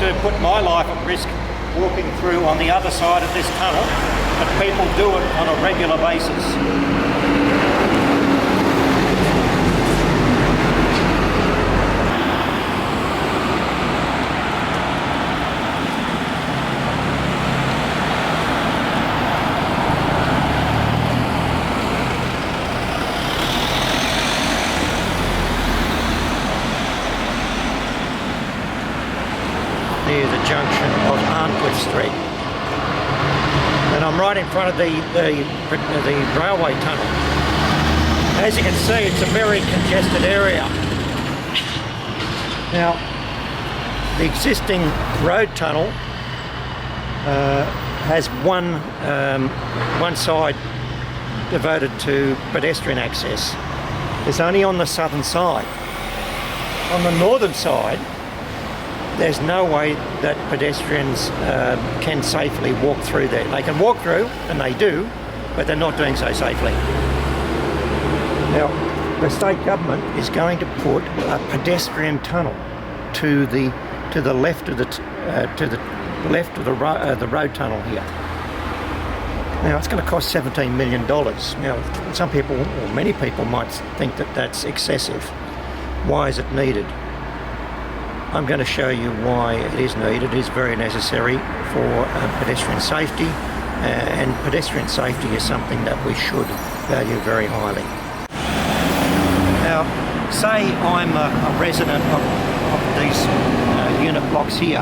to put my life at risk walking through on the other side of this tunnel, but people do it on a regular basis. Near the junction of Arncliffe Street, and I'm right in front of the railway tunnel. As you can see, it's a very congested area. Now, the existing road tunnel has one side devoted to pedestrian access. It's only on the southern side. On the northern side, there's no way that pedestrians can safely walk through there. They can walk through, and they do, but they're not doing so safely. Now, the state government is going to put a pedestrian tunnel to the left of the road tunnel here. Now, it's going to cost $17 million. Now, some people, or many people, might think that that's excessive. Why is it needed? I'm going to show you why it is needed. It is very necessary for pedestrian safety, and pedestrian safety is something that we should value very highly. Now, say I'm a resident of these unit blocks here.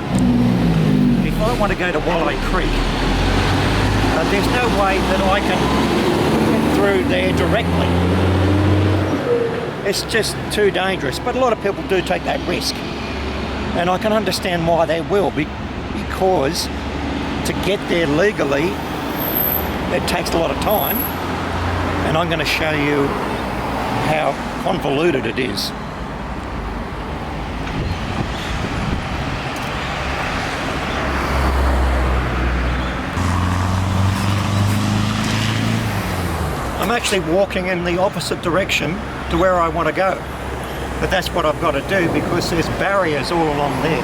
If I want to go to Wollongong Creek, there's no way that I can get through there directly. It's just too dangerous, but a lot of people do take that risk. And I can understand why they will, because to get there legally, it takes a lot of time, and I'm going to show you how convoluted it is. I'm actually walking in the opposite direction to where I want to go. But that's what I've got to do, because there's barriers all along there.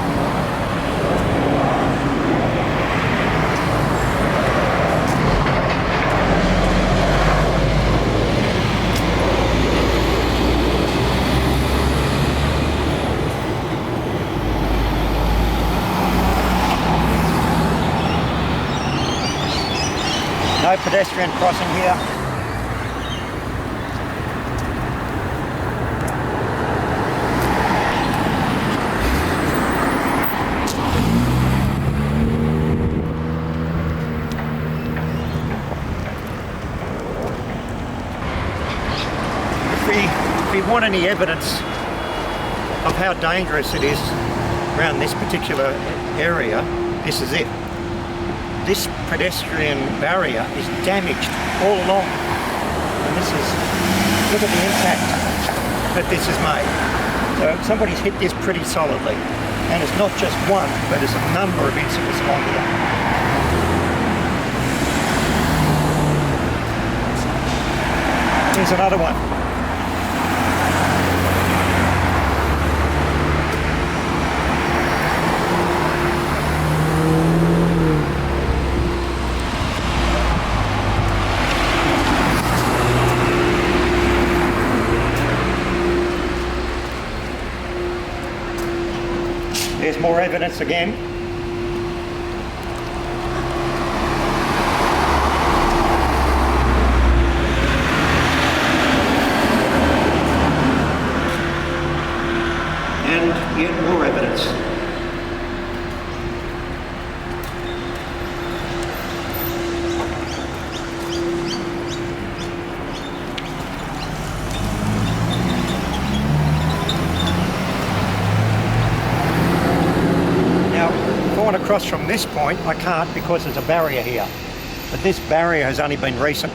No pedestrian crossing here. If you want any evidence of how dangerous it is around this particular area, this is it. This pedestrian barrier is damaged all along. And this is, look at the impact that this has made. So somebody's hit this pretty solidly. And it's not just one, but there's a number of incidents on here. Here's another one. There's more evidence again. And yet more evidence. Across from this point, I can't, because there's a barrier here. But this barrier has only been recent.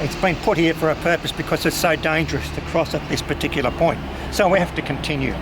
It's been put here for a purpose because it's so dangerous to cross at this particular point. So we have to continue.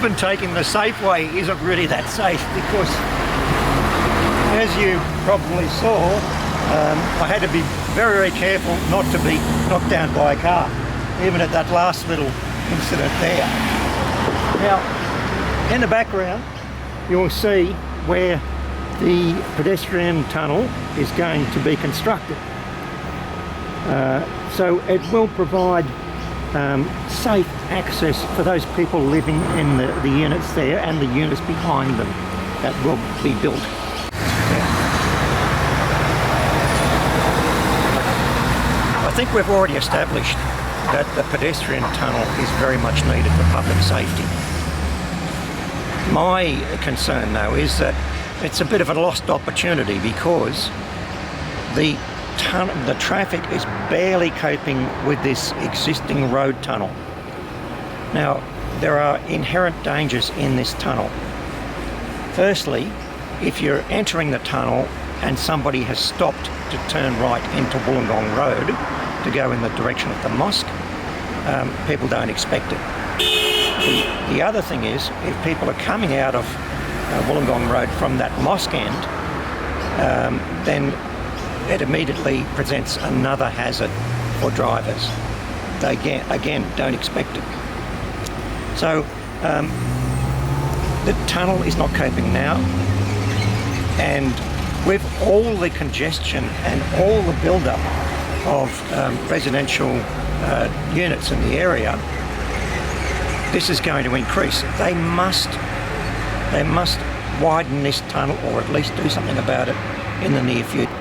even taking the safe way isn't really that safe, because as you probably saw, I had to be very, very careful not to be knocked down by a car, even at that last little incident there. Now, in the background, you'll see where the pedestrian tunnel is going to be constructed. So it will provide safe access for those people living in the units there and the units behind them that will be built. I think we've already established that the pedestrian tunnel is very much needed for public safety. My concern though is that it's a bit of a lost opportunity, because the traffic is barely coping with this existing road tunnel. Now, there are inherent dangers in this tunnel. Firstly, if you're entering the tunnel and somebody has stopped to turn right into Wollongong Road to go in the direction of the mosque, people don't expect it. The other thing is, if people are coming out of Wollongong Road from that mosque end, then it immediately presents another hazard for drivers. They again don't expect it. So the tunnel is not coping now, and with all the congestion and all the build-up of residential units in the area, this is going to increase. They must widen this tunnel, or at least do something about it in the near future.